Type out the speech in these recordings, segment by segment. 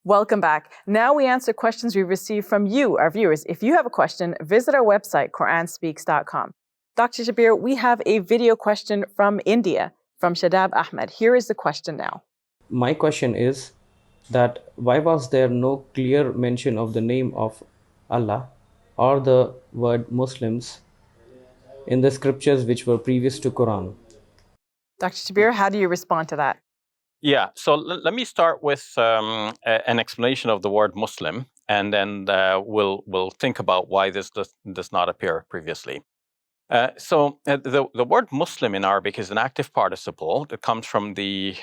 Welcome back. Now we answer questions we've received from you, our viewers. If you have a question, visit our website, QuranSpeaks.com. Dr. Shabir, we have a video question from India, from Shadab Ahmad. Here is the question now. My question is that why was there no clear mention of the name of Allah or the word Muslims in the scriptures which were previous to Quran? Dr. Shabir, how do you respond to that? Yeah, so let me start with an explanation of the word Muslim, and then we'll think about why this does not appear previously. The word Muslim in Arabic is an active participle that comes from the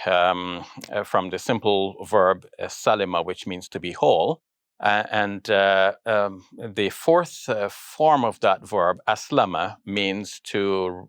simple verb salima, which means to be whole, and the fourth form of that verb, aslama, means to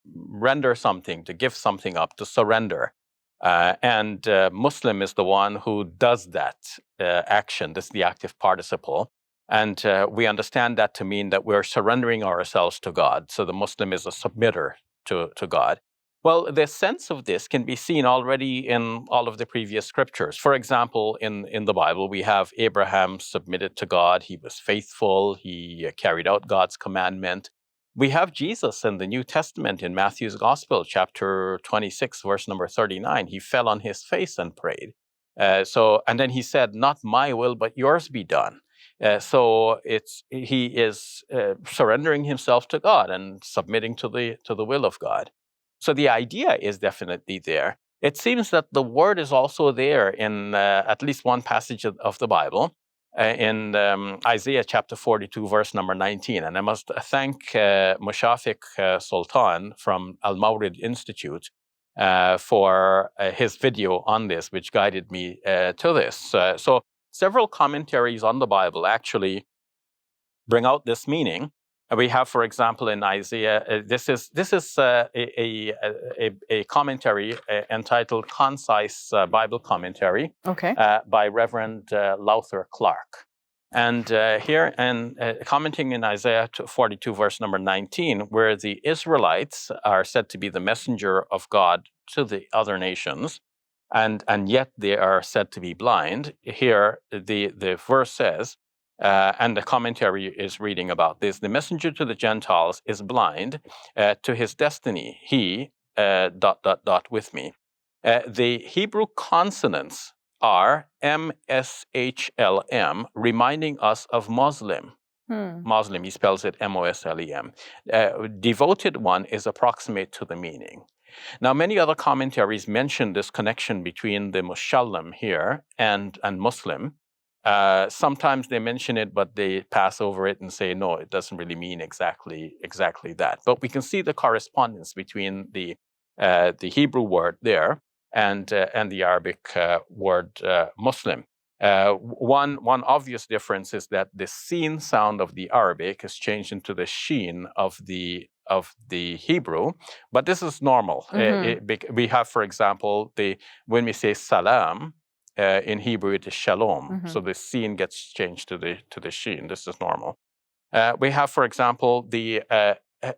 render something, to give something up, to surrender. And Muslim is the one who does that action. This is the active participle. And we understand that to mean that we're surrendering ourselves to God. So the Muslim is a submitter to God. Well, the sense of this can be seen already in all of the previous scriptures. For example, in the Bible, we have Abraham submitted to God. He was faithful. He carried out God's commandment. We have Jesus in the New Testament in Matthew's Gospel, chapter 26, verse number 39. He fell on his face and prayed. And then he said, "Not my will, but yours be done." So he is surrendering himself to God and submitting to the will of God. So the idea is definitely there. It seems that the word is also there in at least one passage of the Bible. In Isaiah chapter 42, verse number 19. And I must thank Mushafiq Sultan from Al-Mawrid Institute for his video on this, which guided me to this. So several commentaries on the Bible actually bring out this meaning. We have, for example, in Isaiah, this is a commentary entitled Concise Bible Commentary by Reverend Lowther Clark. And here, commenting in Isaiah 42, verse number 19, where the Israelites are said to be the messenger of God to the other nations, and yet they are said to be blind. Here, the verse says, and the commentary is reading about this: the messenger to the Gentiles is blind to his destiny. He ... with me. The Hebrew consonants are M-S-H-L-M, reminding us of Muslim. Muslim, he spells it M-O-S-L-E-M. Devoted one is approximate to the meaning. Now, many other commentaries mention this connection between the Meshullam here and Muslim. Sometimes they mention it, but they pass over it and say, no, it doesn't really mean exactly that. But we can see the correspondence between the Hebrew word there and the Arabic word Muslim. One obvious difference is that the sin sound of the Arabic is changed into the sheen of the Hebrew, but this is normal. We have, for example, when we say salam, in Hebrew, it is shalom. So the sin gets changed to the sheen. This is normal. We have, for example, the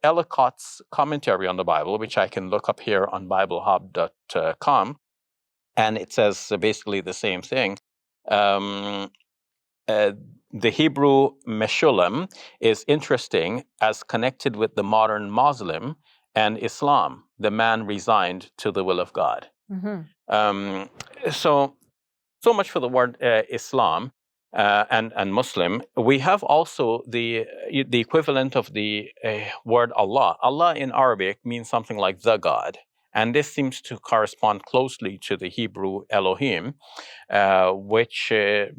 Ellicott's commentary on the Bible, which I can look up here on BibleHub.com, and it says basically the same thing. The Hebrew Meshullam is interesting as connected with the modern Muslim and Islam. The man resigned to the will of God. So much for the word Islam and Muslim. We have also the equivalent of the word Allah. Allah in Arabic means something like the God. And this seems to correspond closely to the Hebrew Elohim, which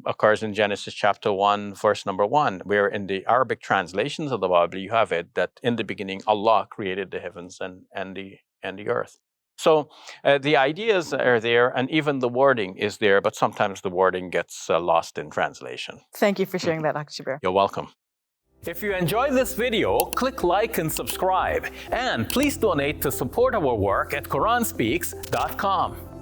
occurs in Genesis chapter 1, verse number 1, where in the Arabic translations of the Bible, you have it that in the beginning, Allah created the heavens and the earth. So the ideas are there, and even the wording is there, but sometimes the wording gets lost in translation. Thank you for sharing that, Dr. Shabir. You're welcome. If you enjoyed this video, click like and subscribe. And please donate to support our work at QuranSpeaks.com.